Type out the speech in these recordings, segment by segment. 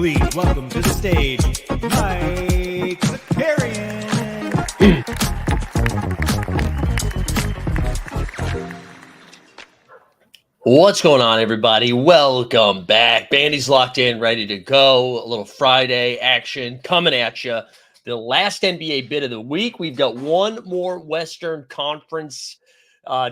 please welcome to the stage, Mike Zakarian. What's going on, everybody? Welcome back. Bandy's locked in, ready to go. A little Friday action coming at you. The last NBA bit of the week. We've got one more Western Conference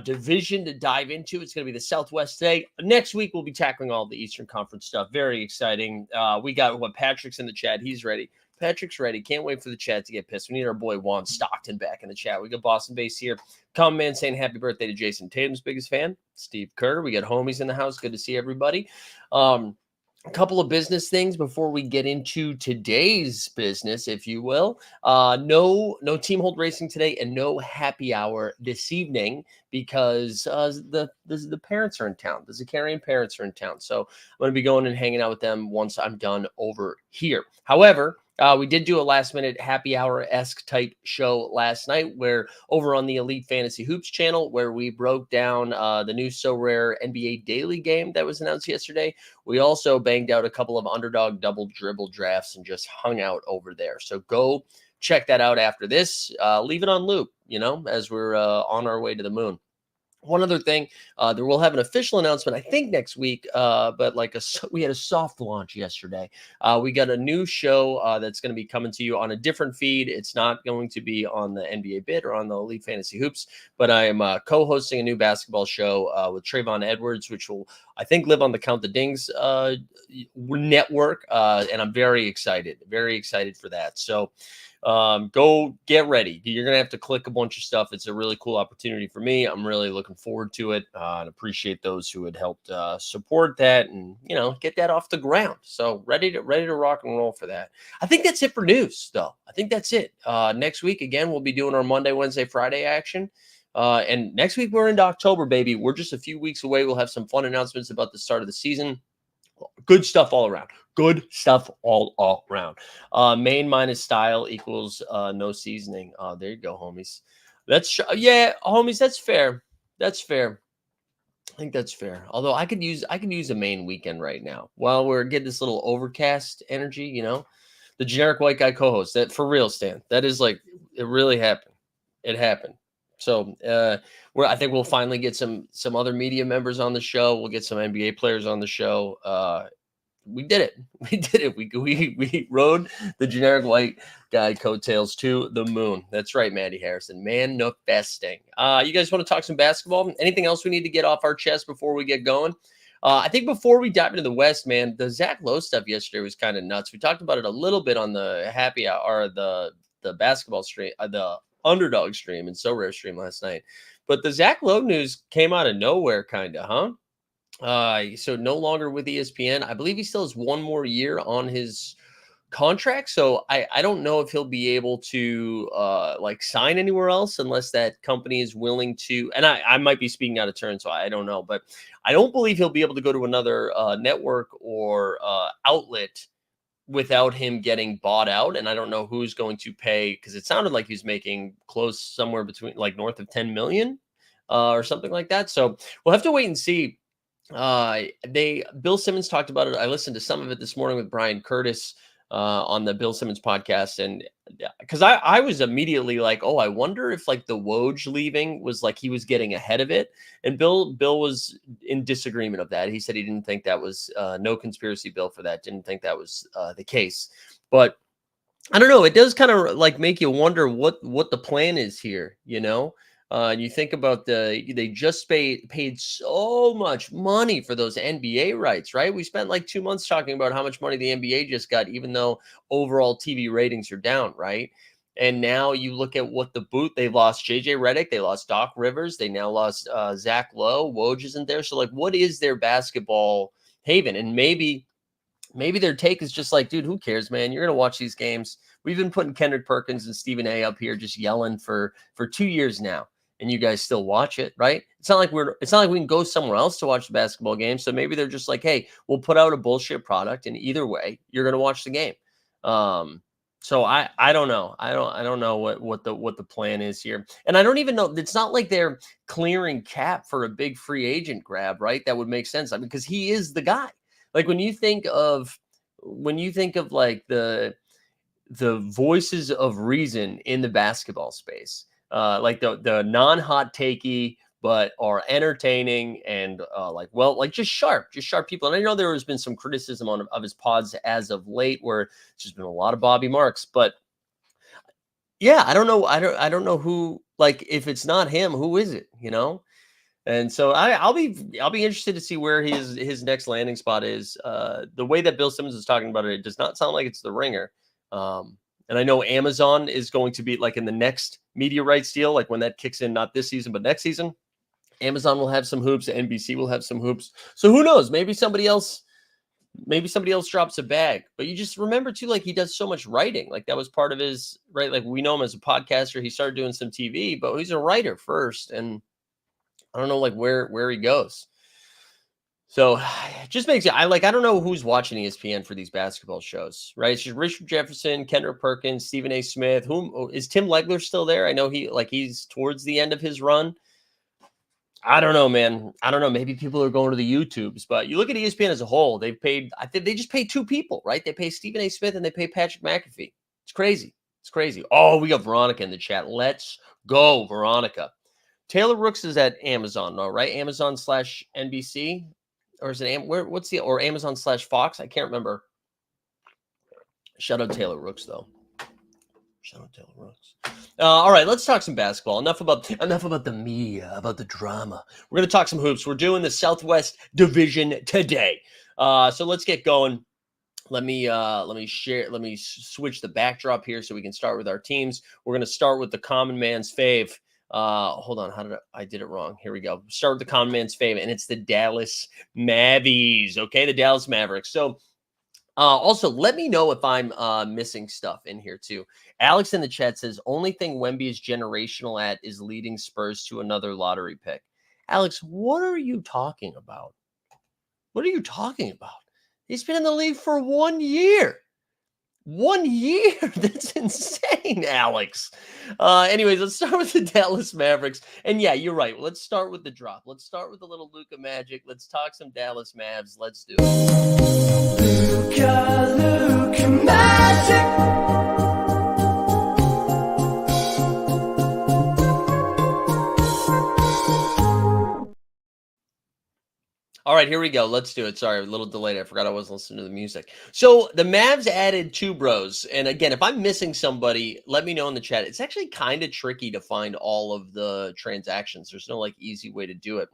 division to dive into. It's going to be the Southwest today. Next week, we'll be tackling all the Eastern Conference stuff. Very exciting. We got Patrick's in the chat. He's ready. Patrick's ready. Can't wait for the chat to get pissed. We need our boy Juan Stockton back in the chat. We got Boston Base here. Comment man saying happy birthday to Jason Tatum's biggest fan, Steve Kerr. We got homies in the house. Good to see everybody. A couple of business things before we get into today's business, if you will. No team hold racing today and no happy hour this evening because the parents are in town. The Zakarian parents are in town. So I'm going to be going and hanging out with them once I'm done over here. However, we did do a last-minute happy hour-esque type show last night where over on the Elite Fantasy Hoops channel where we broke down the new SORARE NBA Daily game that was announced yesterday. We also banged out a couple of underdog double dribble drafts and just hung out over there. So go check that out after this. Leave it on loop, as we're on our way to the moon. One other thing, there will have an official announcement, I think next week, but we had a soft launch yesterday. We got a new show that's going to be coming to you on a different feed. It's not going to be on the NBA Bit or on the Elite Fantasy Hoops, but I am co-hosting a new basketball show with Trayvon Edwards, which will, I think, live on the Count the Dings network, and I'm very excited for that. So go get ready. You're going to have to click a bunch of stuff. It's a really cool opportunity for me. I'm really looking forward to it and appreciate those who had helped support that and, get that off the ground. So ready to rock and roll for that. I think that's it for news, though. I think that's it. Next week, again, we'll be doing our Monday, Wednesday, Friday action. And next week, we're into October, baby. We're just a few weeks away. We'll have some fun announcements about the start of the season. Good stuff all around. Good stuff all around. Main minus style equals no seasoning. There you go, homies. Homies, that's fair. That's fair. I think that's fair. Although I could use a main weekend right now while we're getting this little overcast energy. The generic white guy co-host. That for real, Stan. That is it really happened. It happened. So I think we'll finally get some other media members on the show. We'll get some NBA players on the show. We did it. We did it. We rode the generic white guy coattails to the moon. That's right, Maddie Harrison. Manifesting. You guys want to talk some basketball? Anything else we need to get off our chest before we get going? I think before we dive into the West, man, the Zach Lowe stuff yesterday was kind of nuts. We talked about it a little bit on the happy hour, or the basketball stream, the underdog stream and SORARE stream last night. But the Zach Lowe news came out of nowhere, kind of, huh? So no longer with ESPN. I believe he still has one more year on his contract. So I don't know if he'll be able to sign anywhere else unless that company is willing to. And I might be speaking out of turn, so I don't know. But I don't believe he'll be able to go to another network or outlet without him getting bought out. And I don't know who's going to pay, because it sounded like he's making close somewhere between north of 10 million or something like that. So we'll have to wait and see. Bill Simmons talked about it. I listened to some of it this morning with Brian Curtis on the Bill Simmons podcast, and because I was immediately like, oh, I wonder if like the Woj leaving was like he was getting ahead of it, and Bill was in disagreement of that. He said he didn't think that was no conspiracy, Bill, for that. Didn't think that was the case, but I don't know. It does kind of like make you wonder what the plan is here, you know? And you think about they just paid so much money for those NBA rights, right? We spent like 2 months talking about how much money the NBA just got, even though overall TV ratings are down, right? And now you look at what they lost JJ Redick, they lost Doc Rivers, they now lost Zach Lowe, Woj isn't there. So like, what is their basketball haven? And maybe their take is just like, dude, who cares, man? You're going to watch these games. We've been putting Kendrick Perkins and Stephen A up here just yelling for 2 years now, and you guys still watch it, right? It's not like we can go somewhere else to watch the basketball game. So maybe they're just like, hey, we'll put out a bullshit product, and either way, you're going to watch the game. So I don't know. I don't know what the plan is here. And I don't even know. It's not like they're clearing cap for a big free agent grab, right? That would make sense. I mean, because he is the guy. Like when you think of like the voices of reason in the basketball space, like the non-hot takey but are entertaining and like just sharp people. And I know there has been some criticism of his pods as of late, where it's just been a lot of Bobby Marks. But yeah, I don't know. I don't know who. Like if it's not him, who is it? You know. And so I'll be interested to see where his next landing spot is. The way that Bill Simmons is talking about it does not sound like it's the Ringer. And I know Amazon is going to be like in the next media rights deal, like when that kicks in, not this season, but next season, Amazon will have some hoops. NBC will have some hoops. So who knows? Maybe somebody else drops a bag. But you just remember too, like he does so much writing. Like that was part of his, right? Like we know him as a podcaster. He started doing some TV, but he's a writer first. And I don't know like where he goes. So it just makes you, I don't know who's watching ESPN for these basketball shows, right? It's just Richard Jefferson, Kendrick Perkins, Stephen A. Smith. Is Tim Legler still there? I know he's towards the end of his run. I don't know, man. I don't know. Maybe people are going to the YouTubes, but you look at ESPN as a whole, I think they just paid 2 people, right? They pay Stephen A. Smith and they pay Patrick McAfee. It's crazy. It's crazy. Oh, we got Veronica in the chat. Let's go, Veronica. Taylor Rooks is at Amazon, no, right? Amazon/NBC, or is it or Amazon/Fox? I can't remember. Shout out Taylor Rooks, though. Shout out Taylor Rooks. All right, let's talk some basketball. Enough about the media, about the drama. We're going to talk some hoops. We're doing the Southwest Division today. So let's get going. Let me switch the backdrop here so we can start with our teams. We're going to start with the common man's fave. Hold on. I did it wrong. Here we go. Start with the common man's fave, and it's the Dallas Mavies. Okay, the Dallas Mavericks. So, also let me know if I'm missing stuff in here too. Alex in the chat says only thing Wemby is generational at is leading Spurs to another lottery pick. Alex, what are you talking about? What are you talking about? He's been in the league for 1 year. 1 year? That's insane, Alex. Anyways, let's start with the Dallas Mavericks. And yeah, you're right. Let's start with the drop. Let's start with a little Luka magic. Let's talk some Dallas Mavs. Let's do it. Luka magic. All right, here we go. Let's do it. Sorry, a little delayed. I forgot I wasn't listening to the music. So the Mavs added 2 bros. And again, if I'm missing somebody, let me know in the chat. It's actually kind of tricky to find all of the transactions. There's no like easy way to do it.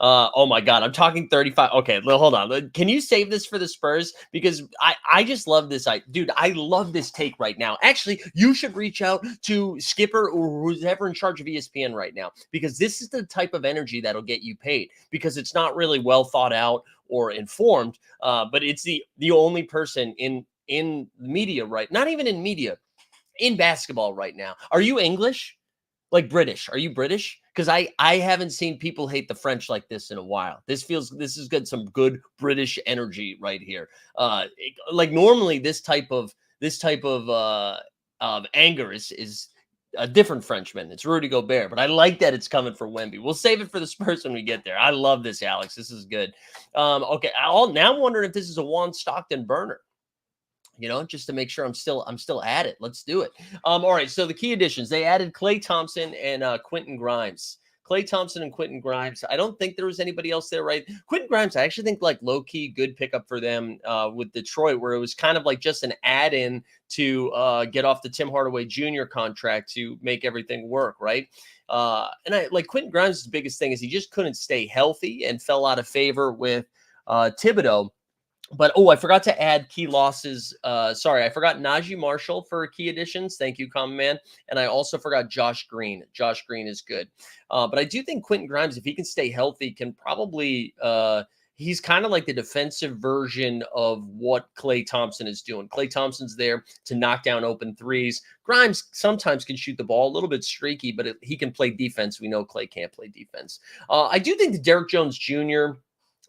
Oh my God, I'm talking 35. Okay, hold on. Can you save this for the Spurs? Because I just love this. Dude, I love this take right now. Actually, you should reach out to Skipper or who's ever in charge of ESPN right now, because this is the type of energy that'll get you paid, because it's not really well thought out or informed, but it's the only person in media, right? Not even in media, in basketball right now. Are you English? Like British? Are you British? Because I haven't seen people hate the French like this in a while. This is good, some good British energy right here. Like normally this type of anger is a different Frenchman. It's Rudy Gobert, but I like that it's coming for Wemby. We'll save it for the Spurs when we get there. I love this, Alex. This is good. Okay, now I'm wondering if this is a Juan Stockton burner. Just to make sure I'm still at it. Let's do it. All right. So the key additions, they added Klay Thompson and Quentin Grimes. Klay Thompson and Quentin Grimes. I don't think there was anybody else there, right? Quentin Grimes, I actually think like low key good pickup for them with Detroit, where it was kind of like just an add-in to get off the Tim Hardaway Jr. contract to make everything work, right? And I like Quentin Grimes' biggest thing is he just couldn't stay healthy and fell out of favor with Thibodeau. But, I forgot to add key losses. Sorry, I forgot Najee Marshall for key additions. Thank you, Common Man. And I also forgot Josh Green. Josh Green is good. But I do think Quentin Grimes, if he can stay healthy, can probably he's kind of like the defensive version of what Klay Thompson is doing. Klay Thompson's there to knock down open threes. Grimes sometimes can shoot the ball, a little bit streaky, but he can play defense. We know Klay can't play defense. I do think that Derrick Jones Jr.,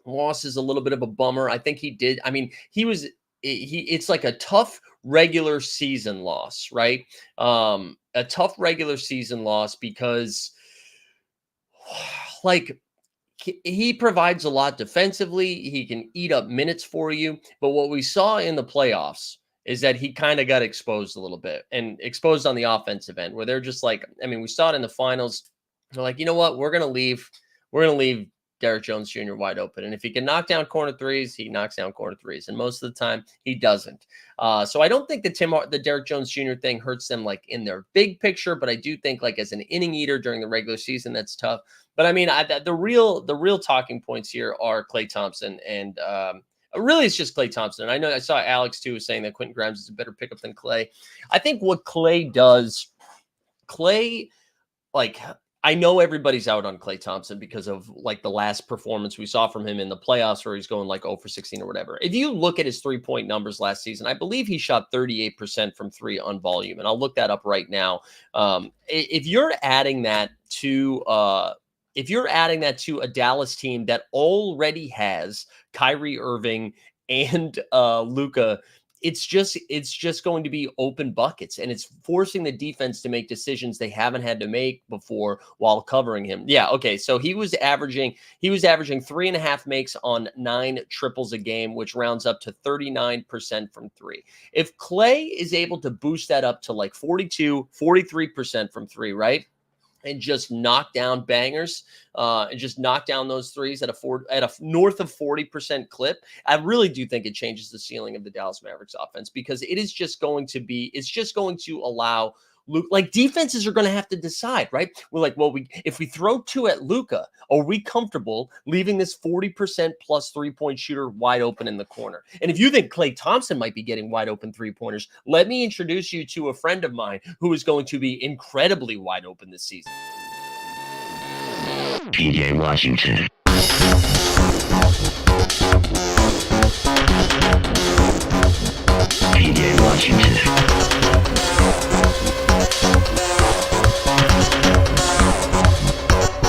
loss is a little bit of a bummer. I think he did. I mean, it's like a tough regular season loss, right? A tough regular season loss because like he provides a lot defensively. He can eat up minutes for you. But what we saw in the playoffs is that he kind of got exposed a little bit and exposed on the offensive end where they're just like, I mean, we saw it in the finals. They're like, you know what? We're going to leave Derrick Jones Jr. wide open. And if he can knock down corner threes, he knocks down corner threes. And most of the time he doesn't. So I don't think the Derrick Jones Jr. thing hurts them like in their big picture, but I do think like as an inning eater during the regular season, that's tough. But I mean, the real talking points here are Klay Thompson and really it's just Klay Thompson. And I know I saw Alex too was saying that Quentin Grimes is a better pickup than Klay. I think what Klay does, like, I know everybody's out on Klay Thompson because of like the last performance we saw from him in the playoffs where he's going like 0 for 16 or whatever. If you look at his 3-point numbers last season, I believe he shot 38% from three on volume. And I'll look that up right now. If you're adding that to a Dallas team that already has Kyrie Irving and Luka, it's just going to be open buckets, and it's forcing the defense to make decisions they haven't had to make before while covering him. Yeah, okay. So he was averaging 3.5 makes on 9 triples a game, which rounds up to 39% from three. If Klay is able to boost that up to like 42, 43% from three, right? And just knock down bangers, and just knock down those threes at a north of 40% clip. I really do think it changes the ceiling of the Dallas Mavericks offense because it's just going to allow Luke, like defenses are going to have to decide, right? We're like, well, if we throw 2 at Luka, are we comfortable leaving this 40% plus 3-point shooter wide open in the corner? And if you think Klay Thompson might be getting wide open 3-pointers, let me introduce you to a friend of mine who is going to be incredibly wide open this season. PJ Washington. PJ Washington.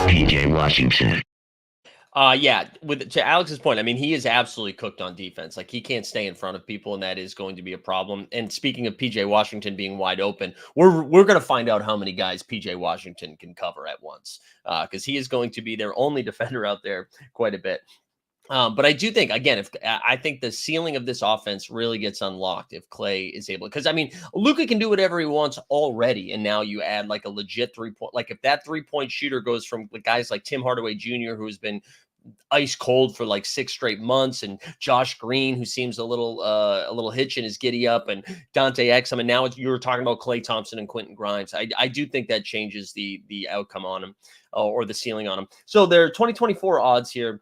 PJ Washington. Yeah, to Alex's point, I mean, he is absolutely cooked on defense. Like he can't stay in front of people, and that is going to be a problem. And speaking of PJ Washington being wide open, we're going to find out how many guys PJ Washington can cover at once, because he is going to be their only defender out there quite a bit. But I do think, again, I think the ceiling of this offense really gets unlocked if Klay is able, because I mean, Luka can do whatever he wants already. And now you add like a legit 3-point, like if that 3-point shooter goes from guys like Tim Hardaway Jr., who has been ice cold for like 6 straight months, and Josh Green, who seems a little hitch in his giddy up, and Dante Exum, and now you're talking about Klay Thompson and Quentin Grimes. I do think that changes the outcome on him, or the ceiling on him. So their 2024 odds here.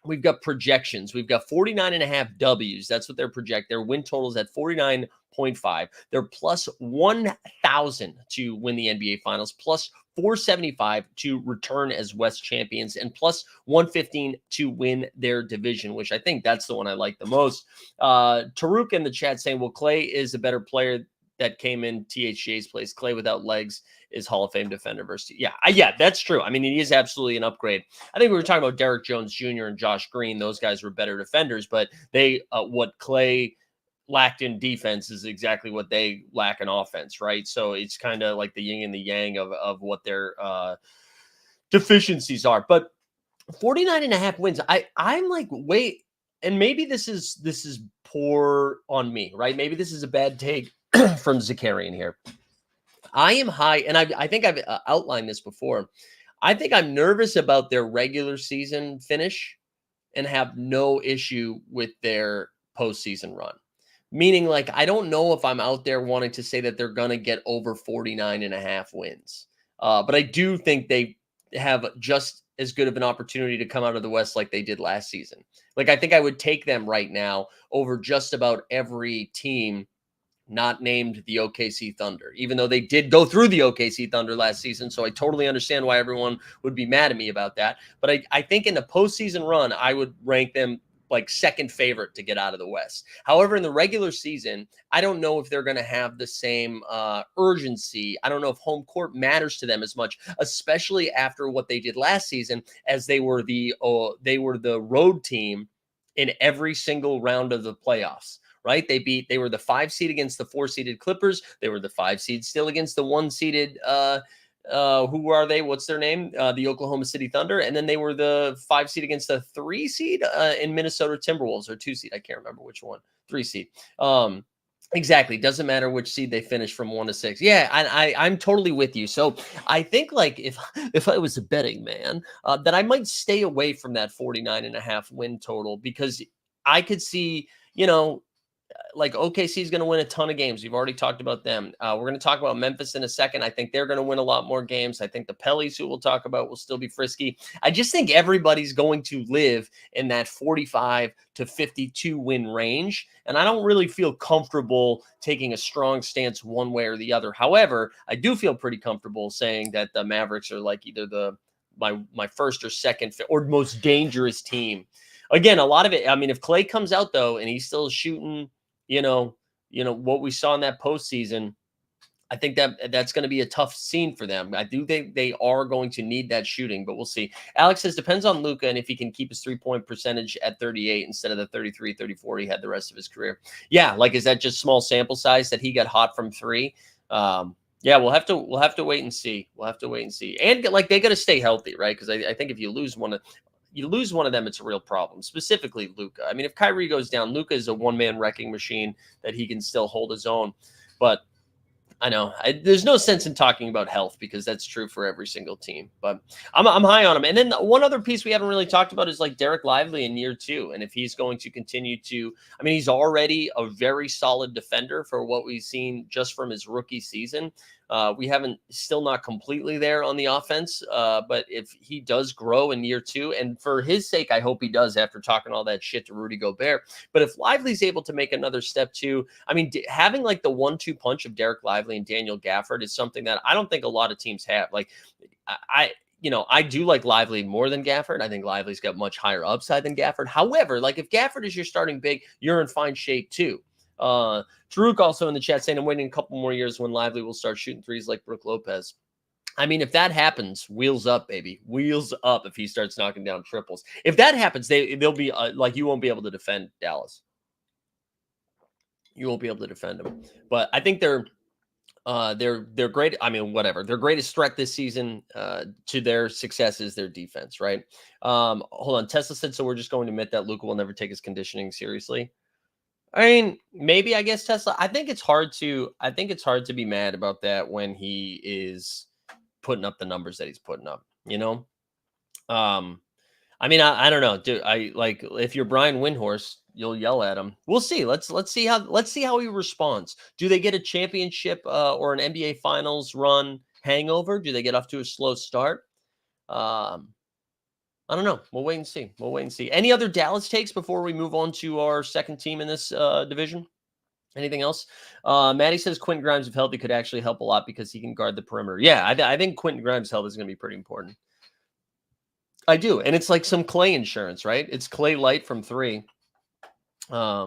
We've got projections. We've got 49.5 W's. That's what they're project. Their win totals at 49.5. They're plus 1,000 to win the NBA Finals, plus 475 to return as West champions, and plus 115 to win their division, which I think that's the one I like the most. Taruk in the chat saying, well, Klay is a better player that came in THJ's place. Klay without legs is Hall of Fame defender versus. Yeah, that's true. I mean, he is absolutely an upgrade. I think we were talking about Derrick Jones Jr. and Josh Green. Those guys were better defenders, but what Klay lacked in defense is exactly what they lack in offense, right? So it's kind of like the yin and the yang of what their deficiencies are. But 49.5 wins. I'm like, wait, and maybe this is poor on me, right? Maybe this is a bad take from Zakarian here. I am high, and I think I've outlined this before. I think I'm nervous about their regular season finish and have no issue with their postseason run. Meaning, like, I don't know if I'm out there wanting to say that they're going to get over 49.5 wins. But I do think they have just as good of an opportunity to come out of the West like they did last season. Like, I think I would take them right now over just about every team not named the OKC Thunder, even though they did go through the OKC Thunder last season. So I totally understand why everyone would be mad at me about that. But I think in the postseason run, I would rank them like second favorite to get out of the West. However, in the regular season, I don't know if they're going to have the same urgency. I don't know if home court matters to them as much, especially after what they did last season, as they were the road team in every single round of the playoffs. Right? They were the 5 seed against the 4 seeded Clippers. They were the 5 seed still against the 1 seeded, who are they? What's their name? The Oklahoma City Thunder. And then they were the 5 seed against the 3 seed in Minnesota Timberwolves, or 2 seed. I can't remember which one. 3 seed. Exactly. Doesn't matter which seed they finish from 1 to 6. Yeah, I'm totally with you. So I think, like, if I was a betting man, that I might stay away from that 49.5 win total, because I could see, like, OKC is going to win a ton of games. We've already talked about them. We're going to talk about Memphis in a second. I think they're going to win a lot more games. I think the Pellies, who we'll talk about, will still be frisky. I just think everybody's going to live in that 45 to 52 win range. And I don't really feel comfortable taking a strong stance one way or the other. However, I do feel pretty comfortable saying that the Mavericks are like either my first or second or most dangerous team. Again, a lot of it, I mean, if Clay comes out, though, and he's still shooting, what we saw in that postseason, I think that's going to be a tough scene for them. I do think they are going to need that shooting, but we'll see. Alex says, depends on Luka and if he can keep his 3-point percentage at 38 instead of the 33, 34 he had the rest of his career. Yeah, like, is that just small sample size that he got hot from 3? Yeah, we'll have to wait and see. We'll have to wait and see. And, like, they got to stay healthy, right? Because I think if you lose one of them, it's a real problem, specifically Luka. I mean, if Kyrie goes down, Luka is a one-man wrecking machine that he can still hold his own. But I know there's no sense in talking about health, because that's true for every single team. But I'm high on him. And then one other piece we haven't really talked about is, like, Derek Lively in year 2. And if he's going to continue to, I mean, he's already a very solid defender for what we've seen just from his rookie season. We haven't still not completely there on the offense, but if he does grow in year 2, and for his sake, I hope he does after talking all that shit to Rudy Gobert. But if Lively's able to make another step too, I mean, having like the 1-2 punch of Derek Lively and Daniel Gafford is something that I don't think a lot of teams have. Like, I do like Lively more than Gafford. I think Lively's got much higher upside than Gafford. However, like, if Gafford is your starting big, you're in fine shape too. Taruk also in the chat saying, I'm waiting a couple more years when Lively will start shooting threes like Brook Lopez. I mean, if that happens, wheels up, baby. Wheels up if he starts knocking down triples. If that happens, they'll be like, you won't be able to defend Dallas. You won't be able to defend them. But I think they're great. I mean, whatever. Their greatest threat this season to their success is their defense, right? Hold on. Tesla said, so we're just going to admit that Luka will never take his conditioning seriously. I mean, maybe, I guess Tesla. I think it's hard to be mad about that when he is putting up the numbers that he's putting up, I mean, I don't know. Dude, like, if you're Brian Windhorst, you'll yell at him. We'll see. Let's see how he responds. Do they get a championship or an NBA Finals run hangover? Do they get off to a slow start? I don't know. We'll wait and see. Any other Dallas takes before we move on to our second team in this division? Anything else? Maddie says Quentin Grimes, if healthy, could actually help a lot because he can guard the perimeter. Yeah, I think Quentin Grimes' health is going to be pretty important. I do. And it's like some Clay insurance, right? It's Clay light from 3. Yeah,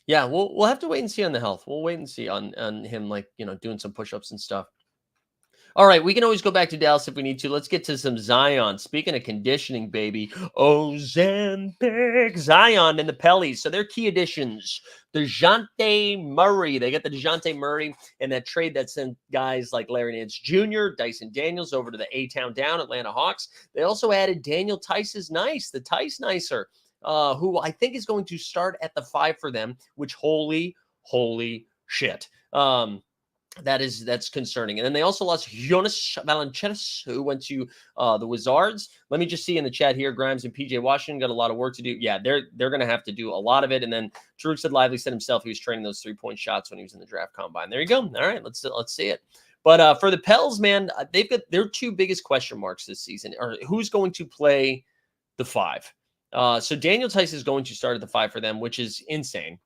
we'll have to wait and see on the health. We'll wait and see on him, like, doing some push-ups and stuff. All right, we can always go back to Dallas if we need to. Let's get to some Zion. Speaking of conditioning, baby. Ozempic. Zion and the Pellies. So their key additions. DeJounte Murray. They got the DeJounte Murray and that trade that sent guys like Larry Nance Jr., Dyson Daniels over to the A-Town down, Atlanta Hawks. They also added Daniel Tice's Nice, the Tice Nicer, who I think is going to start at the 5 for them, which holy shit. That's concerning. And then they also lost Jonas Valanciunas, who went to the Wizards. Let me just see in the chat here, Grimes and PJ Washington got a lot of work to do. Yeah, they're going to have to do a lot of it. And then Taruk said Lively said himself he was training those 3-point shots when he was in the draft combine. There you go. All right, let's see it. But for the Pels, man, they've got their 2 biggest question marks this season are who's going to play the 5. So Daniel Tice is going to start at the 5 for them, which is insane.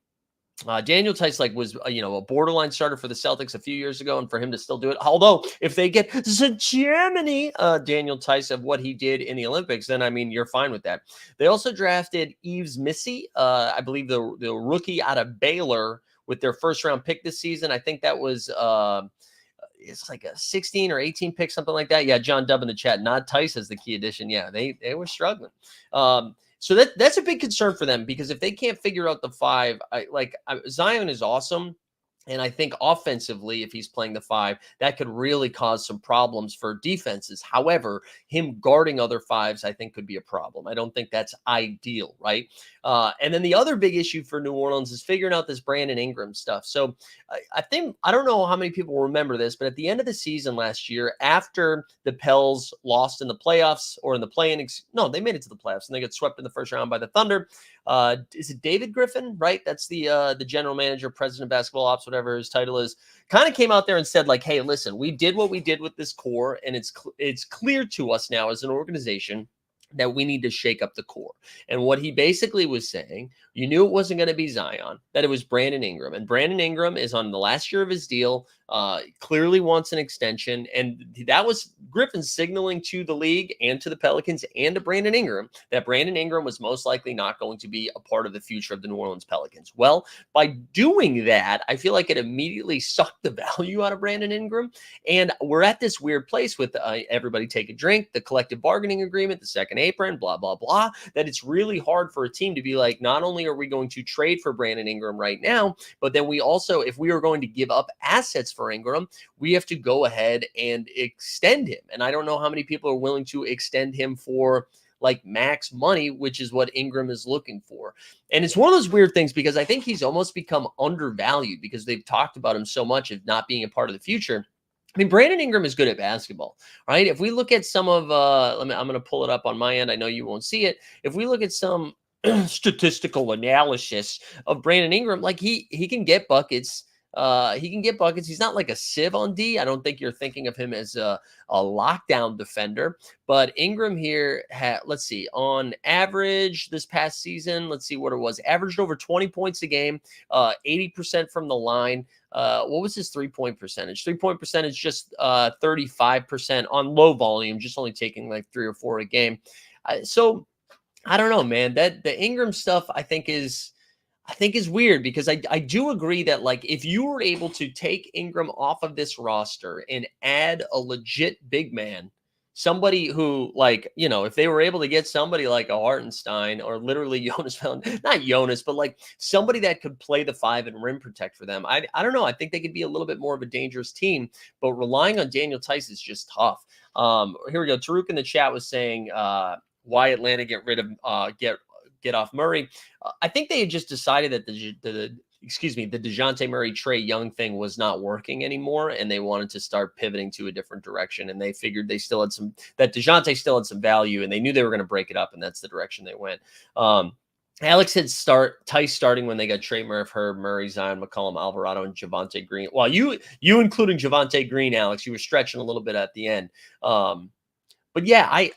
Daniel Tice was a borderline starter for the Celtics a few years ago, and for him to still do it, although if they get the Germany Daniel Tice of what he did in the Olympics, then I mean you're fine with that. They also drafted Yves Missy, I believe the rookie out of Baylor with their first round pick this season. I think that was it's like a 16 or 18 pick, something like that. Yeah, John Dubb in the chat. Not Tice as the key addition. Yeah, they were struggling. So that's a big concern for them because if they can't figure out the 5, Zion is awesome. And I think offensively, if he's playing the 5, that could really cause some problems for defenses. However, him guarding other 5s, I think could be a problem. I don't think that's ideal, right? And then the other big issue for New Orleans is figuring out this Brandon Ingram stuff. So I don't know how many people remember this, but at the end of the season last year, after the Pels lost in the playoffs or in the play-in, no, they made it to the playoffs and they got swept in the first round by the Thunder. Is it David Griffin, right? That's the general manager, president of basketball ops, whatever his title is, kind of came out there and said like, hey, listen, we did what we did with this core. And it's clear to us now as an organization that we need to shake up the core. And what he basically was saying, you knew it wasn't going to be Zion, that it was Brandon Ingram. And Brandon Ingram is on the last year of his deal, clearly wants an extension. And that was Griffin signaling to the league and to the Pelicans and to Brandon Ingram that Brandon Ingram was most likely not going to be a part of the future of the New Orleans Pelicans. Well, by doing that, I feel like it immediately sucked the value out of Brandon Ingram. And we're at this weird place with everybody take a drink, the collective bargaining agreement, the second apron, blah, blah, blah, that it's really hard for a team to be like, not only are we going to trade for Brandon Ingram right now, but then we also, if we are going to give up assets for Ingram, we have to go ahead and extend him. And I don't know how many people are willing to extend him for like max money, which is what Ingram is looking for. And it's one of those weird things because I think he's almost become undervalued because they've talked about him so much of not being a part of the future. I mean, Brandon Ingram is good at basketball, right? If we look at some of, I'm going to pull it up on my end. I know you won't see it. If we look at some statistical analysis of Brandon Ingram, like he can get buckets. He can get buckets. He's not like a sieve on D. I don't think you're thinking of him as a lockdown defender. But Ingram here, let's see, on average this past season, let's see what it was. Averaged over 20 points a game, 80% from the line. What was his 3-point percentage? 3-point percentage just 35% on low volume, just only taking like 3 or 4 a game. So I don't know, man. That the Ingram stuff I think is weird because I do agree that like if you were able to take Ingram off of this roster and add a legit big man, somebody who like, you know, if they were able to get somebody like a Hartenstein or literally Jonas, not Jonas, but like somebody that could play the 5 and rim protect for them. I don't know. I think they could be a little bit more of a dangerous team, but relying on Daniel Tice is just tough. Here we go. Taruk in the chat was saying why Atlanta get rid of get off Murray. I think they had just decided that the DeJounte Murray Trae Young thing was not working anymore, and they wanted to start pivoting to a different direction. And they figured they still had that DeJounte still had some value, and they knew they were going to break it up, and that's the direction they went. Alex had Tice starting when they got Trey Murphy, Herb, Murray, Zion, McCollum, Alvarado, and Javonte Green. Well, you including Javonte Green, Alex, you were stretching a little bit at the end. But yeah, I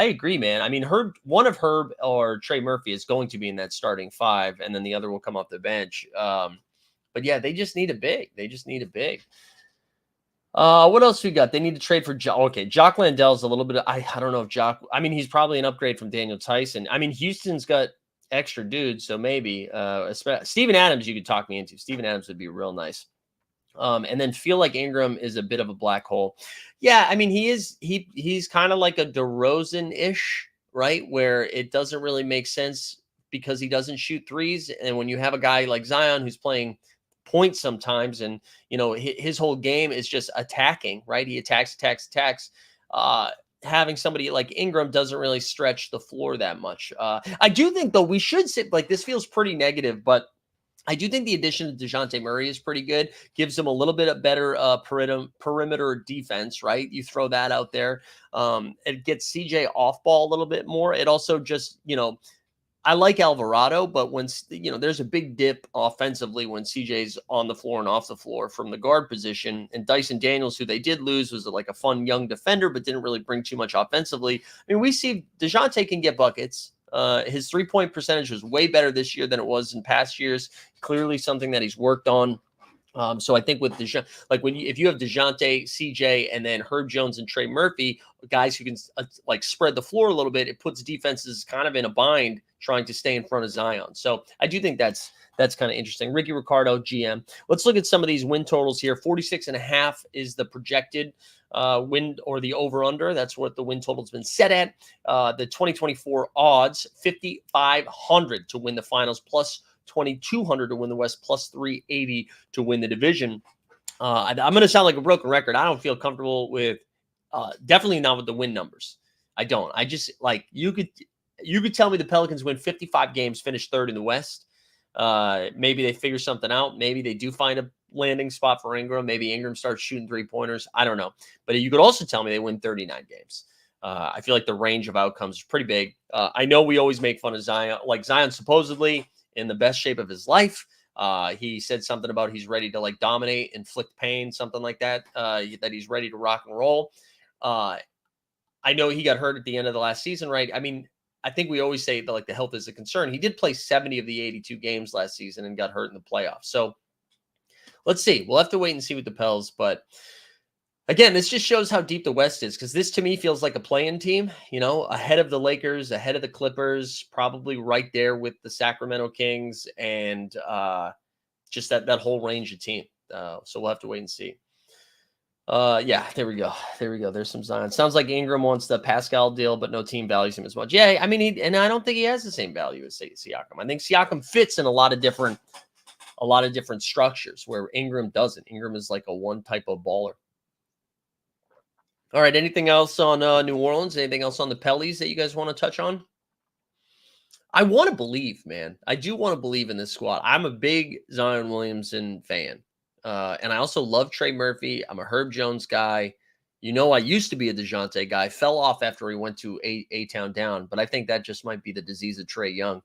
agree, man. I mean, one of Herb or Trey Murphy is going to be in that starting 5, and then the other will come off the bench. But yeah, they just need a big. What else we got? They need to trade for Jock Landell's a little bit. I don't know if Jock. I mean, he's probably an upgrade from Daniel Tyson. I mean, Houston's got extra dudes, so maybe Steven Adams you could talk me into. Steven Adams would be real nice. And then feel like Ingram is a bit of a black hole. Yeah, I mean, he's kind of like a DeRozan-ish, right? Where it doesn't really make sense because he doesn't shoot threes. And when you have a guy like Zion who's playing point sometimes, and his whole game is just attacking, right? He attacks. Having somebody like Ingram doesn't really stretch the floor that much. I do think though we should sit like this feels pretty negative, but I do think the addition of DeJounte Murray is pretty good. Gives him a little bit of better perimeter defense, right? You throw that out there. It gets CJ off ball a little bit more. It also just, I like Alvarado, but when, there's a big dip offensively when CJ's on the floor and off the floor from the guard position. And Dyson Daniels, who they did lose, was like a fun young defender, but didn't really bring too much offensively. I mean, we see DeJounte can get buckets. His 3-point percentage was way better this year than it was in past years. Clearly something that he's worked on. So I think with DeJounte, like if you have DeJounte, CJ, and then Herb Jones and Trey Murphy, guys who can like spread the floor a little bit, it puts defenses kind of in a bind trying to stay in front of Zion. So I do think that's kind of interesting. Ricky Ricardo, GM. Let's look at some of these win totals here. 46.5 is the projected win or the over-under. That's what the win total has been set at. The 2024 odds, 5,500 to win the finals, plus 2,200 to win the West, plus 380 to win the division. I'm going to sound like a broken record. I don't feel comfortable with, definitely not with the win numbers. I don't. I just like you could tell me the Pelicans win 55 games, finish third in the West. Maybe they figure something out. Maybe they do find a landing spot for Ingram. Maybe Ingram starts shooting 3-pointers. I don't know. But you could also tell me they win 39 games. I feel like the range of outcomes is pretty big. I know we always make fun of Zion. Like Zion supposedly in the best shape of his life. He said something about he's ready to like dominate, inflict pain, something like that, that he's ready to rock and roll. I know he got hurt at the end of the last season, right? I mean, I think we always say that like the health is a concern. He did play 70 of the 82 games last season and got hurt in the playoffs. So let's see. We'll have to wait and see with the Pels. But again, this just shows how deep the West is, because this to me feels like a play-in team, ahead of the Lakers, ahead of the Clippers, probably right there with the Sacramento Kings, and just that whole range of team. So we'll have to wait and see. Yeah, there we go. There's some Zion. Sounds like Ingram wants the Pascal deal, but no team values him as much. Yeah, I mean, and I don't think he has the same value as Siakam. I think Siakam fits in a lot of different structures where Ingram doesn't. Ingram is like a one type of baller. All right, anything else on New Orleans? Anything else on the Pellies that you guys want to touch on? I want to believe, man. I do want to believe in this squad. I'm a big Zion Williamson fan. And I also love Trey Murphy. I'm a Herb Jones guy. I used to be a DeJounte guy. Fell off after he went to A-Town Down. But I think that just might be the disease of Trey Young.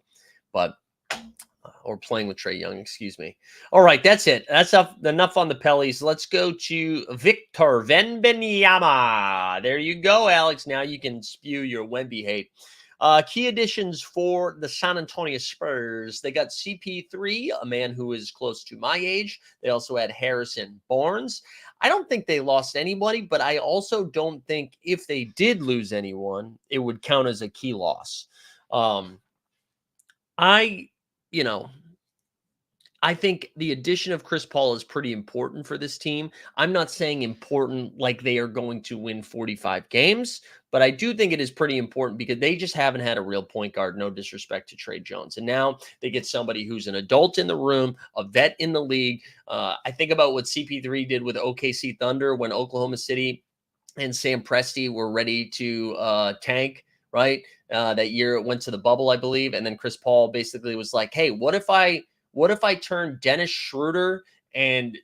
Or playing with Trey Young, excuse me. All right, that's it. That's enough on the Pellies. Let's go to Victor Wembanyama. There you go, Alex. Now you can spew your Wemby hate. Key additions for the San Antonio Spurs. They got CP3, a man who is close to my age. They also had Harrison Barnes. I don't think they lost anybody, but I also don't think if they did lose anyone, it would count as a key loss. I think the addition of Chris Paul is pretty important for this team. I'm not saying important like they are going to win 45 games, but I do think it is pretty important because they just haven't had a real point guard, no disrespect to Trey Jones. And now they get somebody who's an adult in the room, a vet in the league. I think about what CP3 did with OKC Thunder when Oklahoma City and Sam Presti were ready to tank, right? That year it went to the bubble, I believe. And then Chris Paul basically was like, hey, what if I turn Dennis Schroeder and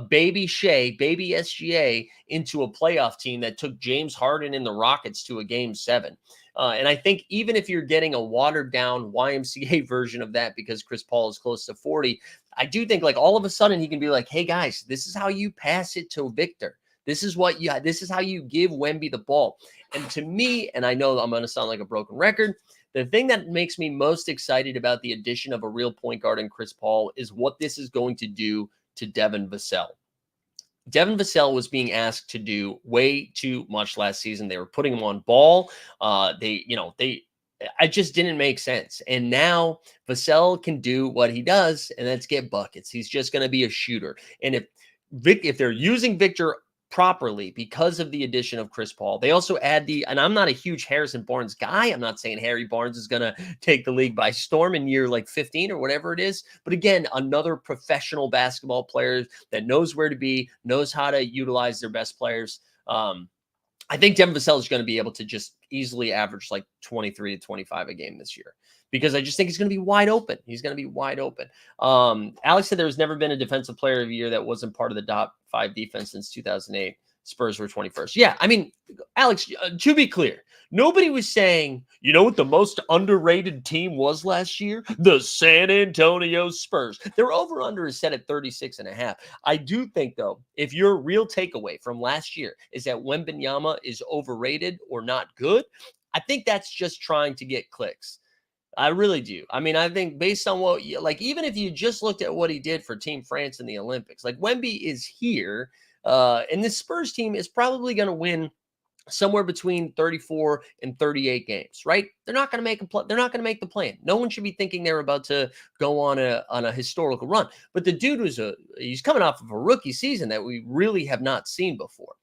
baby SGA into a playoff team that took James Harden and the Rockets to a game 7? And I think even if you're getting a watered down YMCA version of that because Chris Paul is close to 40, I do think like all of a sudden he can be like, hey guys, this is how you pass it to Victor. This is how you give Wemby the ball. And to me, and I know I'm going to sound like a broken record, the thing that makes me most excited about the addition of a real point guard in Chris Paul is what this is going to do to Devin Vassell. Devin Vassell was being asked to do way too much last season. They were putting him on ball. It just didn't make sense. And now Vassell can do what he does, and that's get buckets. He's just going to be a shooter. And if if they're using Victor properly because of the addition of Chris Paul, they also add and I'm not a huge Harrison Barnes guy. I'm not saying Harry Barnes is going to take the league by storm in year like 15 or whatever it is. But again, another professional basketball player that knows where to be, knows how to utilize their best players. I think Devin Vassell is going to be able to just easily average like 23 to 25 a game this year, because I just think he's going to be wide open. He's going to be wide open. Alex said there's never been a defensive player of the year that wasn't part of the top 5 defense since 2008. Spurs were 21st. Yeah, I mean, Alex, to be clear, nobody was saying, you know what the most underrated team was last year? The San Antonio Spurs. Their over-under is set at 36.5. I do think, though, if your real takeaway from last year is that Wembanyama is overrated or not good, I think that's just trying to get clicks. I really do. I mean, I think based on what, even if you just looked at what he did for Team France in the Olympics, like Wemby is here, and this Spurs team is probably going to win somewhere between 34 and 38 games, right? They're not going to make they're not going to make the play-in. No one should be thinking they're about to go on a historical run. But the dude he's coming off of a rookie season that we really have not seen before.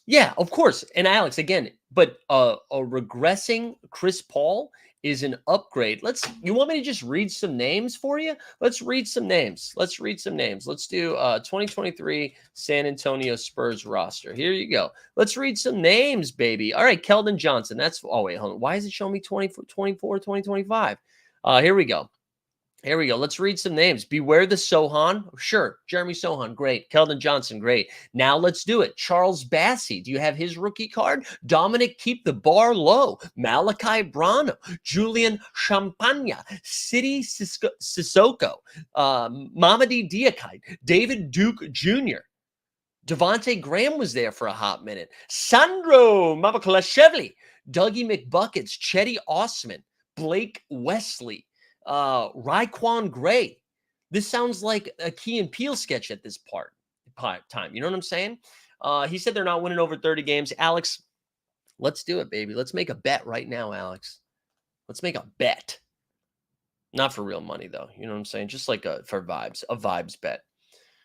Yeah, of course. And Alex, again, but a regressing Chris Paul is an upgrade. You want me to just read some names for you? Let's read some names. Let's do 2023 San Antonio Spurs roster. Here you go. Let's read some names, baby. All right, Keldon Johnson. Wait, hold on. Why is it showing me 24, 2025? Here we go. Let's read some names. Beware the Sohan. Sure. Jeremy Sohan. Great. Keldon Johnson. Great. Now let's do it. Charles Bassey. Do you have his rookie card? Dominic, keep the bar low. Malachi Brano. Julian Champagne. Sidi Sissoko. Mamadi Diakite. David Duke Jr. Devontae Graham was there for a hot minute. Sandro Mabakalashvili. Dougie McBuckets. Chetty Osman. Blake Wesley. Raekwon Gray. This sounds like a Key and Peele sketch at this time. You know what I'm saying? He said they're not winning over 30 games. Alex, let's do it, baby. Let's make a bet right now, Alex. Let's make a bet. Not for real money, though. You know what I'm saying? Just like for vibes, a vibes bet.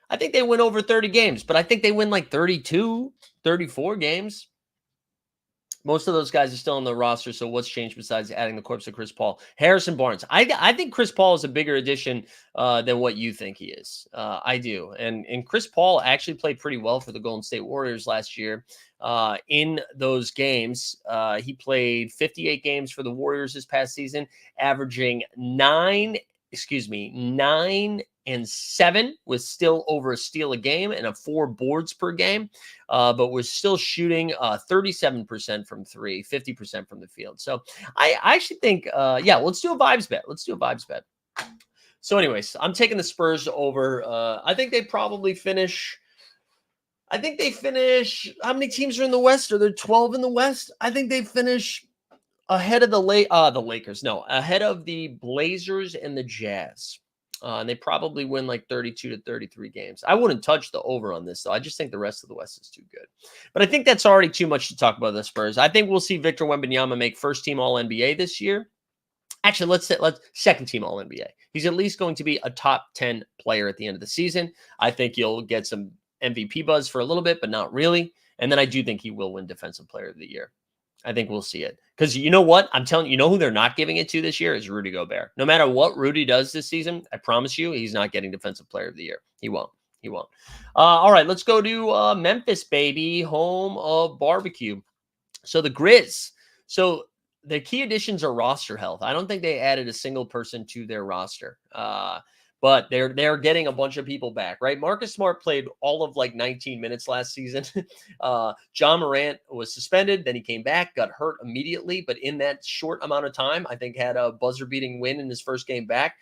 I think they win over 30 games, but I think they win like 32, 34 games. Most of those guys are still on the roster, so what's changed besides adding the corpse of Chris Paul? Harrison Barnes. I think Chris Paul is a bigger addition than what you think he is. I do. And Chris Paul actually played pretty well for the Golden State Warriors last year. In those games, he played 58 games for the Warriors this past season, averaging 9 and 7, with still over a steal a game and 4 boards per game, but was still shooting 37% from 3, 50% from the field. So I actually think, let's do a vibes bet. So anyways, I'm taking the Spurs over. I think they probably finish. How many teams are in the West? Are there 12 in the West? I think they finish ahead of the Lakers. No, ahead of the Blazers and the Jazz. And they probably win like 32 to 33 games. I wouldn't touch the over on this, though. I just think the rest of the West is too good. But I think that's already too much to talk about the Spurs. I think we'll see Victor Wembanyama make first-team All-NBA this year. Actually, let's second-team All-NBA. He's at least going to be a top 10 player at the end of the season. I think you'll get some MVP buzz for a little bit, but not really. And then I do think he will win Defensive Player of the Year. I think we'll see it. Because you know what? I'm telling you, who they're not giving it to this year is Rudy Gobert. No matter what Rudy does this season, I promise you, he's not getting Defensive Player of the Year. He won't. All right, let's go to Memphis, baby, home of barbecue. So the Grizz. So the key additions are roster health. I don't think they added a single person to their roster. But they're getting a bunch of people back, right? Marcus Smart played all of like 19 minutes last season. John Morant was suspended. Then he came back, got hurt immediately. But in that short amount of time, I think had a buzzer-beating win in his first game back.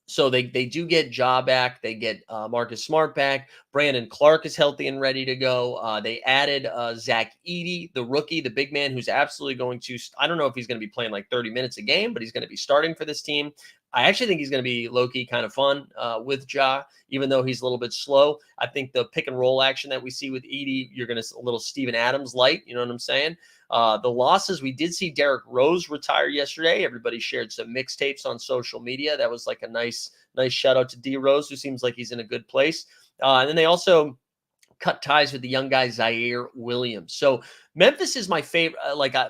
So they do get Ja back. They get Marcus Smart back. Brandon Clark is healthy and ready to go. They added Zach Edey, the rookie, the big man, who's absolutely going to – I don't know if he's going to be playing like 30 minutes a game, but he's going to be starting for this team. I actually think he's going to be low-key kind of fun with Ja, even though he's a little bit slow. I think the pick-and-roll action that we see with Edey, you're going to – a little Steven Adams light, you know what I'm saying? The losses, we did see Derrick Rose retire yesterday. Everybody shared some mixtapes on social media. That was like a nice Nice shout out to D Rose, who seems like he's in a good place. And then they also cut ties with the young guy Zaire Williams. So Memphis is my favorite.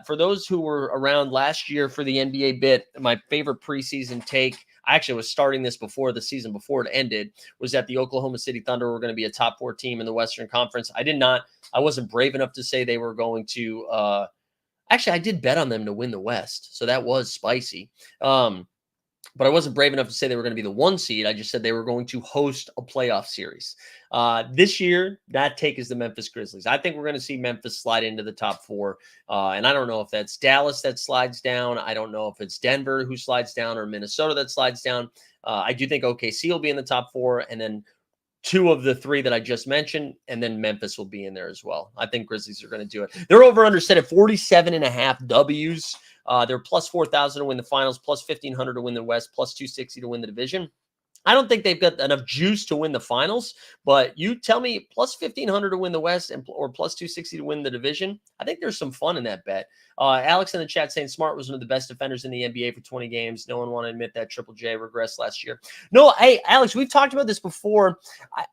For those who were around last year for the NBA bit, my favorite preseason take. I actually was starting this before the season, before it ended, was that the Oklahoma City Thunder were going to be a top 4 team in the Western Conference. I wasn't brave enough to say they were going to. Actually, I did bet on them to win the West, so that was spicy. But I wasn't brave enough to say they were going to be the 1 seed. I just said they were going to host a playoff series. This year, that take is the Memphis Grizzlies. I think we're going to see Memphis slide into the top 4. And I don't know if that's Dallas that slides down. I don't know if it's Denver who slides down or Minnesota that slides down. I do think OKC will be in the top 4, and then 2 of the 3 that I just mentioned, and then Memphis will be in there as well. I think Grizzlies are going to do it. They're over under set at 47.5 Ws. They're plus 4,000 to win the finals, plus 1,500 to win the West, plus 260 to win the division. I don't think they've got enough juice to win the finals, but you tell me plus 1,500 to win the West or plus 260 to win the division. I think there's some fun in that bet. Alex in the chat saying Smart was one of the best defenders in the NBA for 20 games. No one want to admit that Triple J regressed last year. No, hey, Alex, we've talked about this before.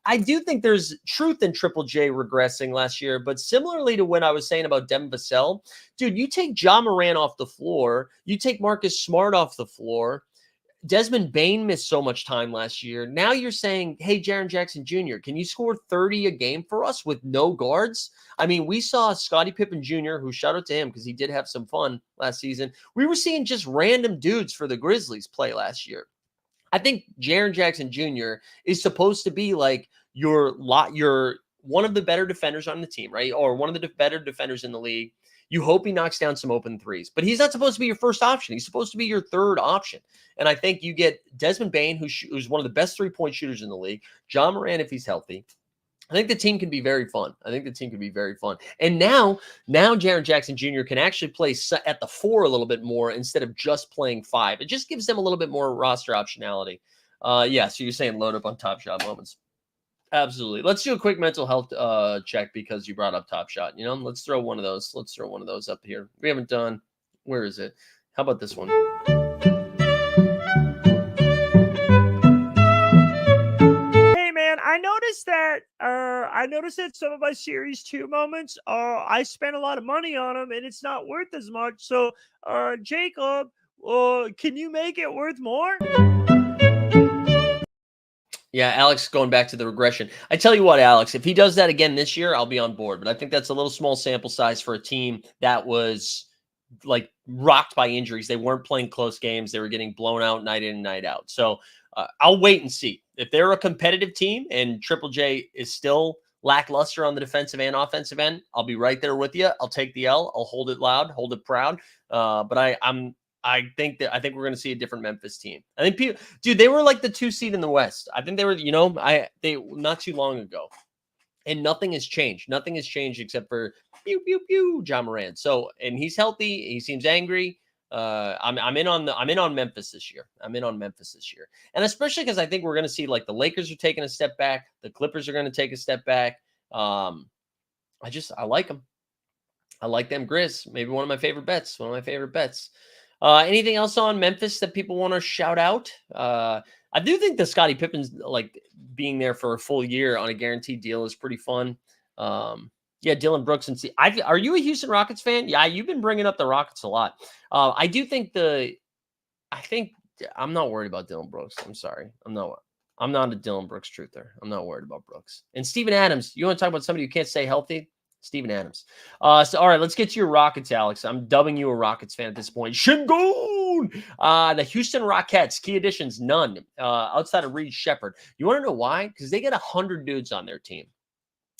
I do think there's truth in Triple J regressing last year, but similarly to when I was saying about Devin Vassell, dude, you take Ja Morant off the floor, you take Marcus Smart off the floor, Desmond Bane missed so much time last year. Now you're saying, hey, Jaren Jackson Jr., can you score 30 a game for us with no guards? I mean, we saw Scottie Pippen Jr., who shout out to him because he did have some fun last season. We were seeing just random dudes for the Grizzlies play last year. I think Jaren Jackson Jr. is supposed to be like your one of the better defenders on the team, right? Or one of the better defenders in the league. You hope he knocks down some open threes, but he's not supposed to be your first option. He's supposed to be your third option. And I think you get Desmond Bane, who's one of the best 3-point shooters in the league. Ja Morant, if he's healthy. I think the team can be very fun. And now Jaren Jackson Jr. can actually play at the 4 a little bit more instead of just playing 5. It just gives them a little bit more roster optionality. So you're saying load up on Top Shot moments. Absolutely. Let's do a quick mental health check because you brought up Top Shot. Let's throw one of those. Let's throw one of those up here. We haven't done. Where is it? How about this one? Hey man, I noticed that some of my Series 2 moments, I spent a lot of money on them, and it's not worth as much. So, Jacob, can you make it worth more? Yeah, Alex going back to the regression. I tell you what, Alex, if he does that again this year, I'll be on board. But I think that's a little small sample size for a team that was like rocked by injuries. They weren't playing close games. They were getting blown out night in and night out. So I'll wait and see. If they're a competitive team and Triple J is still lackluster on the defensive and offensive end, I'll be right there with you. I'll take the L. I'll hold it loud, hold it proud. But I think we're going to see a different Memphis team. I think people, dude, they were like the 2 seed in the West. I think they were, they not too long ago, and nothing has changed. Nothing has changed except for Ja Morant. So, and he's healthy. He seems angry. I'm in on Memphis this year. And especially because I think we're going to see like the Lakers are taking a step back. The Clippers are going to take a step back. I like them. I like them Grizz. Maybe one of my favorite bets. Anything else on Memphis that people want to shout out? I do think the Scottie Pippen's like being there for a full year on a guaranteed deal is pretty fun. Dylan Brooks and are you a Houston Rockets fan? Yeah, you've been bringing up the Rockets a lot. I do think I'm not worried about Dylan Brooks. I'm sorry. I'm not a Dylan Brooks truther. I'm not worried about Brooks. And Steven Adams, you want to talk about somebody who can't stay healthy? Steven Adams. All right, let's get to your Rockets, Alex. I'm dubbing you a Rockets fan at this point. Shingun! The Houston Rockets, key additions, none. Outside of Reed Shepherd. You want to know why? Because they get 100 dudes on their team.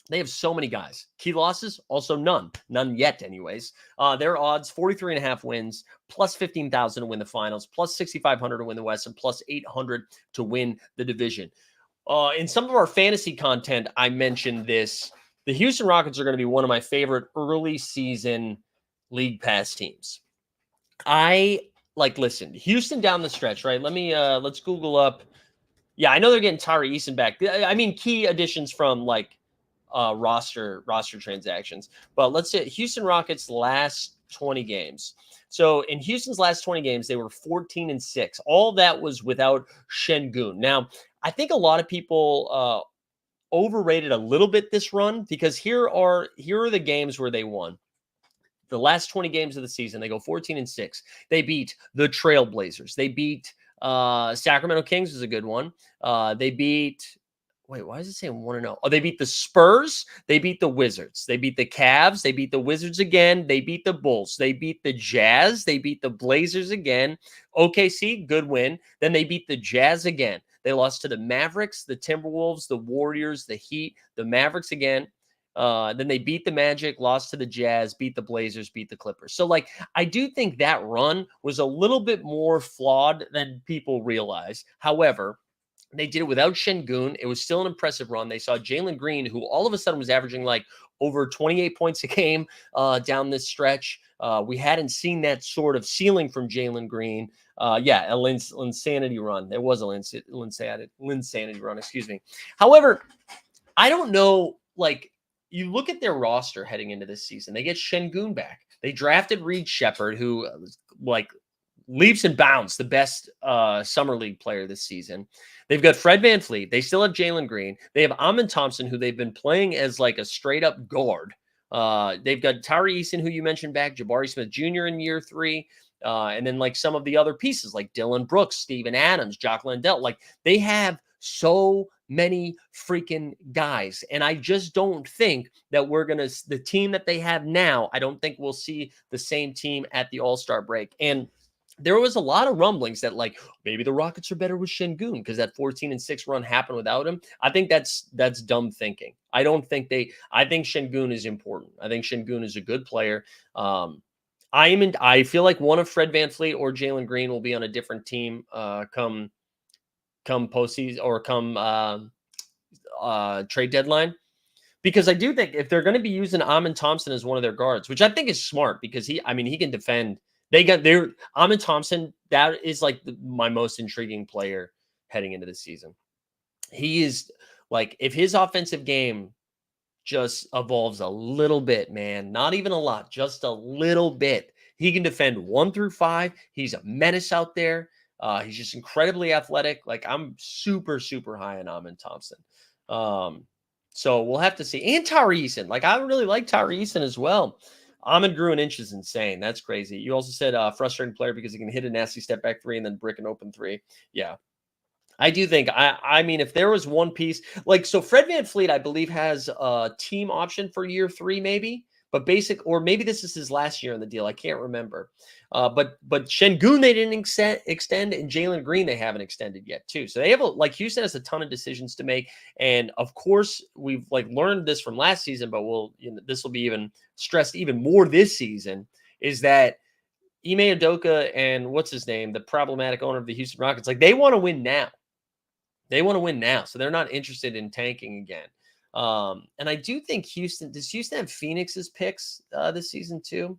They have so many guys. Key losses, also none. None yet, anyways. Their odds, 43.5 wins, plus 15,000 to win the finals, plus 6,500 to win the West, and plus 800 to win the division. In some of our fantasy content, I mentioned this. The Houston Rockets are going to be one of my favorite early season league pass teams. Listen, Houston down the stretch, right? Let's Google up. Yeah, I know they're getting Tari Eason back. I mean, key additions from roster transactions. But let's say Houston Rockets last 20 games. So in Houston's last 20 games, they were 14-6. All that was without Şengün. Now, I think a lot of people overrated a little bit this run, because here are the games where they won. The last 20 games of the season, they go 14-6. They beat the Trailblazers. They beat Sacramento Kings, is a good one. They beat, wait, why does it say 1-0? Oh, they beat the Spurs. They beat the Wizards. They beat the Cavs. They beat the Wizards again. They beat the Bulls. They beat the Jazz. They beat the Blazers again. OKC, good win. Then they beat the Jazz again. They lost to the Mavericks, the Timberwolves, the Warriors, the Heat, the Mavericks again. Then they beat the Magic, lost to the Jazz, beat the Blazers, beat the Clippers. So, like, I do think that run was a little bit more flawed than people realize. However, they did it without Şengün. It was still an impressive run. They saw Jalen Green, who all of a sudden was averaging like over 28 points a game down this stretch. We hadn't seen that sort of ceiling from Jalen Green. Yeah, a Linsanity run. There was a Linsanity run, excuse me. However, I don't know, like, you look at their roster heading into this season. They get Şengün back. They drafted Reed Shepherd, who, like, leaps and bounds the best summer league player this season. They've got Fred VanVleet. They still have Jalen Green. They have Amin Thompson, who they've been playing as like a straight up guard. They've got Tari Eason, who you mentioned back, Jabari Smith Jr. in year 3. And then like some of the other pieces like Dylan Brooks, Steven Adams, Jock Landale. Like, they have so many freaking guys. And I just don't think that the team that they have now, I don't think we'll see the same team at the All-Star break. And there was a lot of rumblings that, like, maybe the Rockets are better with Şengün because that 14-6 run happened without him. I think that's dumb thinking. I think Şengün is important. I think Şengün is a good player. I feel like one of Fred VanVleet or Jalen Green will be on a different team come postseason or come trade deadline, because I do think if they're going to be using Amin Thompson as one of their guards, which I think is smart because he can defend. Amin Thompson. That is like my most intriguing player heading into the season. He is like, if his offensive game just evolves a little bit, man, not even a lot, just a little bit. He can defend 1 through 5. He's a menace out there. He's just incredibly athletic. Like, I'm super, super high on Amin Thompson. So we'll have to see. And Tari Eason. Like, I really like Tari Eason as well. Amin grew an inch is insane. That's crazy. You also said frustrating player because he can hit a nasty step back 3 and then brick an open 3. Yeah. I do think, I mean, if there was one piece, like, so Fred VanVleet, I believe, has a team option for year 3, maybe, but or maybe this is his last year in the deal. I can't remember. But Şengün, they didn't extend, and Jalen Green, they haven't extended yet too. So they have Houston has a ton of decisions to make. And of course, we've learned this from last season, but this will be even stressed even more this season, is that Ime Udoka and what's his name, the problematic owner of the Houston Rockets, like, they want to win now. They want to win now. So they're not interested in tanking again. And I do think does Houston have Phoenix's picks this season too?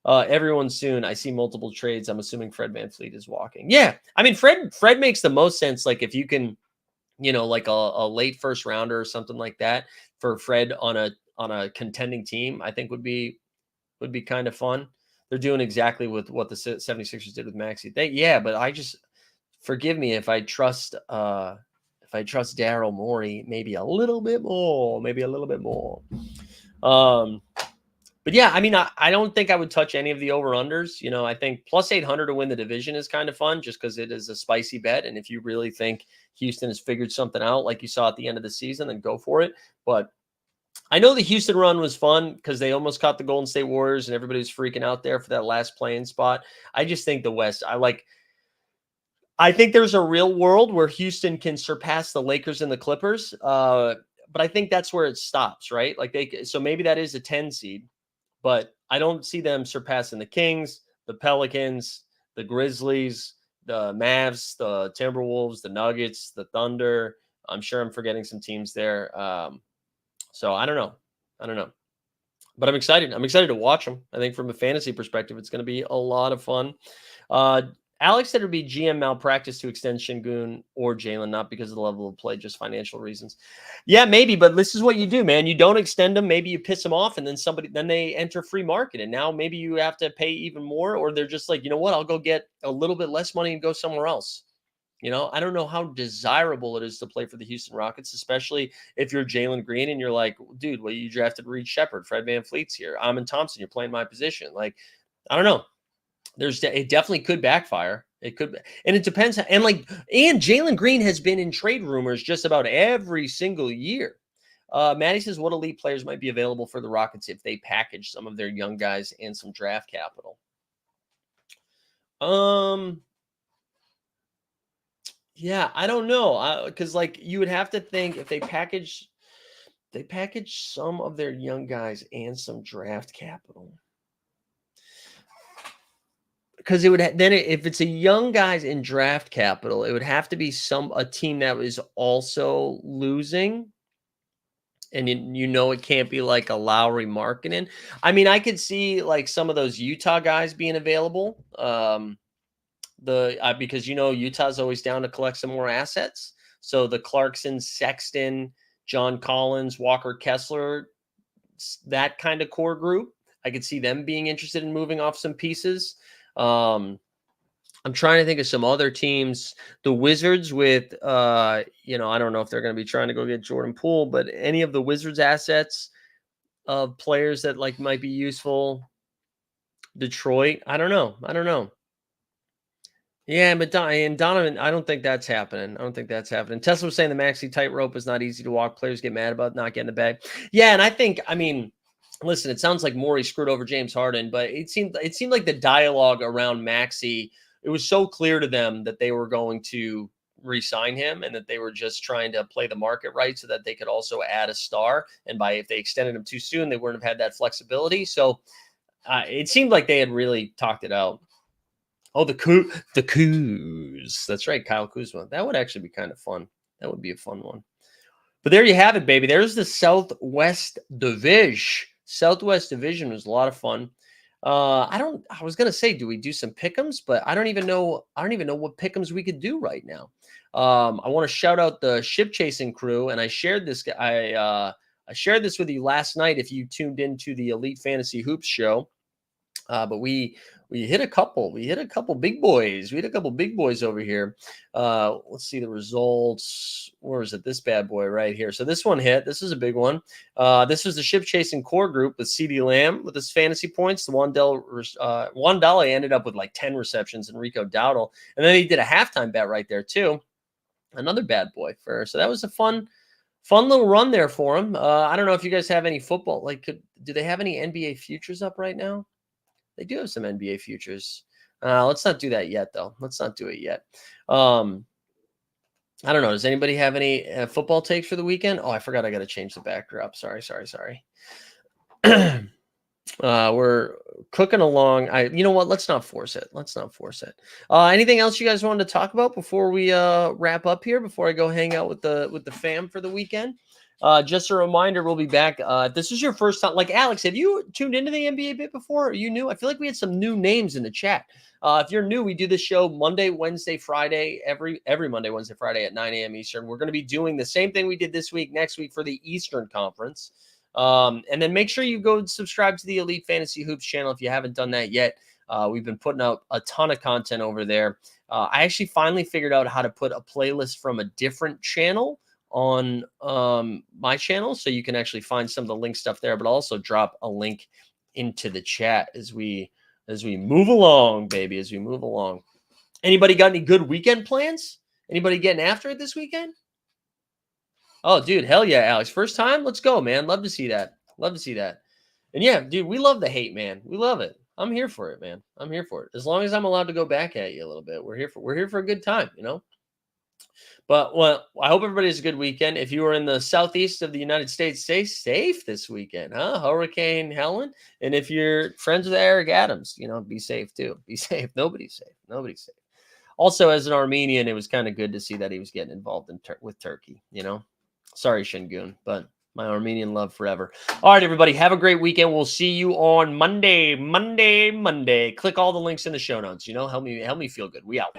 Everyone soon. I see multiple trades. I'm assuming Fred VanVleet is walking. Yeah. I mean, Fred makes the most sense. Like, if you can, like a late first rounder or something like that for Fred on a contending team, I think would be kind of fun. They're doing exactly with what the 76ers did with Maxey. But forgive me if I trust Daryl Morey maybe a little bit more. But yeah, I mean, I don't think I would touch any of the over-unders. I think plus 800 to win the division is kind of fun just because it is a spicy bet. And if you really think Houston has figured something out like you saw at the end of the season, then go for it. But I know the Houston run was fun because they almost caught the Golden State Warriors and everybody was freaking out there for that last play-in spot. I just think the West, I think there's a real world where Houston can surpass the Lakers and the Clippers. But I think that's where it stops, right? So maybe that is a 10 seed, but I don't see them surpassing the Kings, the Pelicans, the Grizzlies, the Mavs, the Timberwolves, the Nuggets, the Thunder. I'm sure I'm forgetting some teams there. So I don't know. But I'm excited. I'm excited to watch them. I think from a fantasy perspective, it's going to be a lot of fun. Alex said it would be GM malpractice to extend Şengün or Jalen, not because of the level of play, just financial reasons. Yeah, maybe, but this is what you do, man. You don't extend them. Maybe you piss them off, and then they enter free market, and now maybe you have to pay even more, or they're just like, you know what, I'll go get a little bit less money and go somewhere else. I don't know how desirable it is to play for the Houston Rockets, especially if you're Jalen Green and you're like, dude, well, you drafted Reed Shepherd, Fred VanVleet's here, Amon Thompson, you're playing my position. Like, I don't know. It definitely could backfire. It could, and it depends. And Jalen Green has been in trade rumors just about every single year. Maddie says, what elite players might be available for the Rockets if they package some of their young guys and some draft capital? Yeah, I don't know. Because you would have to think if they package some of their young guys and some draft capital. Because it would if it's a young guys in draft capital, it would have to be a team that was also losing, and it can't be like a Lowry Markkanen. I mean, I could see some of those Utah guys being available. Because Utah's always down to collect some more assets. So the Clarkson, Sexton, John Collins, Walker Kessler, that kind of core group, I could see them being interested in moving off some pieces. I'm trying to think of some other teams. The Wizards with, I don't know if they're going to be trying to go get Jordan Poole, but any of the Wizards assets of players that might be useful. Detroit, I don't know. Yeah, but Donovan, I don't think that's happening. Tesla was saying the maxi tightrope is not easy to walk. Players get mad about not getting the bag. Yeah, and I mean, listen, it sounds like Morey screwed over James Harden, but it seemed like the dialogue around Maxey, it was so clear to them that they were going to re-sign him and that they were just trying to play the market right so that they could also add a star. And if they extended him too soon, they wouldn't have had that flexibility. So it seemed like they had really talked it out. Oh, the Kuz. That's right, Kyle Kuzma. That would actually be kind of fun. That would be a fun one. But there you have it, baby. There's the Southwest Division. Southwest Division was a lot of fun. I was gonna say, do we do some pick'ems? But I don't even know what pick'ems we could do right now. I want to shout out the ship chasing crew, and I shared this. I shared this with you last night if you tuned into the Elite Fantasy Hoops show. But we hit a couple. We hit a couple big boys. We hit a couple big boys over here. Let's see the results. Where is it? This bad boy right here. So this one hit. This is a big one. This was the ship chasing core group with CeeDee Lamb with his fantasy points. The Wandale ended up with 10 receptions, and Rico Dowdle. And then he did a halftime bet right there too. Another bad boy so that was a fun little run there for him. I don't know if you guys have any football. Do they have any NBA futures up right now? They do have some NBA futures. Let's not do that yet, though. Let's not do it yet. I don't know. Does anybody have any football takes for the weekend? Oh, I forgot I got to change the backdrop. Sorry. We're cooking along. You know what? Let's not force it. Anything else you guys wanted to talk about before we wrap up here? Before I go hang out with the fam for the weekend? Just a reminder, we'll be back. If this is your first time, Alex, have you tuned into the NBA bit before? Are you new? I feel like we had some new names in the chat. If you're new, we do this show Monday, Wednesday, Friday, every Monday, Wednesday, Friday at 9 a.m. Eastern. We're going to be doing the same thing we did this week, next week for the Eastern Conference. And then make sure you go subscribe to the Elite Fantasy Hoops channel if you haven't done that yet. We've been putting out a ton of content over there. I actually finally figured out how to put a playlist from a different channel on my channel, so you can actually find some of the link stuff there, but I'll also drop a link into the chat as we move along, baby, as we move along. Anybody got any good weekend plans? Anybody getting after it this weekend? Oh, dude, hell yeah, Alex. First time? Let's go, man. Love to see that. And yeah, dude, we love the hate, man. We love it. I'm here for it, man. I'm here for it. As long as I'm allowed to go back at you a little bit. We're here for a good time, But I hope everybody has a good weekend. If you are in the southeast of the United States, stay safe this weekend, huh? Hurricane Helen. And if you're friends with Eric Adams, be safe too. Be safe. Nobody's safe. Also, as an Armenian, it was kind of good to see that he was getting involved with Turkey. Sorry, Şengün, but My Armenian love forever. All right, everybody. Have a great weekend. We'll see you on Monday. Click all the links in the show notes. Help me feel good. We out.